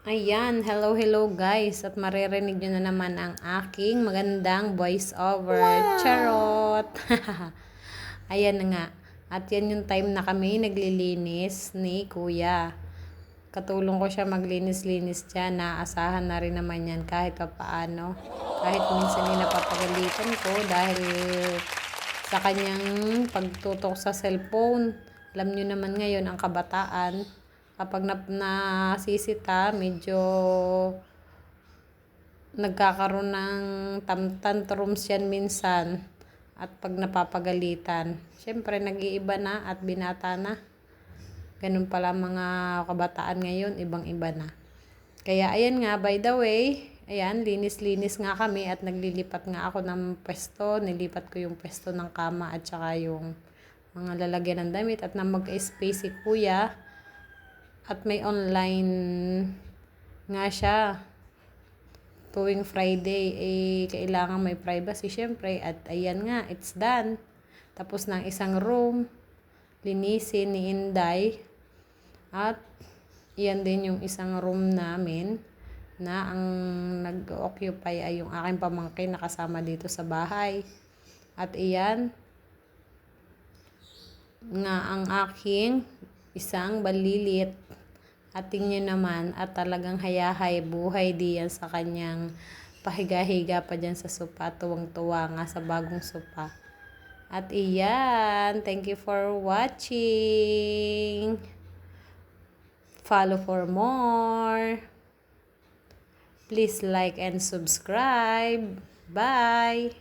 Ayan, hello guys. At maririnig nyo na naman ang aking magandang voice over. Wow! Charot! Ayan na nga. At yan yung time na kami naglilinis ni Kuya. Katulong ko siya maglinis-linis dyan. Naasahan na rin naman yan kahit pa paano. Kahit minsan napapagalitan ko dahil sa kanyang pagtutok sa cellphone. Alam nyo naman ngayon ang kabataan. Kapag nasisita, medyo nagkakaroon ng tantrums yan minsan. At pag napapagalitan, syempre nag-iiba na at binata na. Ganun pala mga kabataan ngayon, ibang-iba na. Kaya ayan nga, by the way, ayan, linis-linis nga kami at naglilipat nga ako ng pwesto. Nilipat ko yung pwesto ng kama at saka yung mga lalagyan ng damit at na mag-space si Kuya. At may online nga siya. Tuwing Friday, kailangan may privacy syempre. At ayan nga, it's done. Tapos ng isang room, linisin ni Inday. At iyan din yung isang room namin na ang nag-occupy ay yung aking pamangkin na kasama dito sa bahay. At iyan nga ang aking isang balilit. At tingnan naman at talagang hayahay buhay diyan sa kanyang pahiga-higa pa dyan sa sopa. Tuwang-tuwa nga sa bagong sopa. At iyan, thank you for watching. Follow for more. Please like and subscribe. Bye!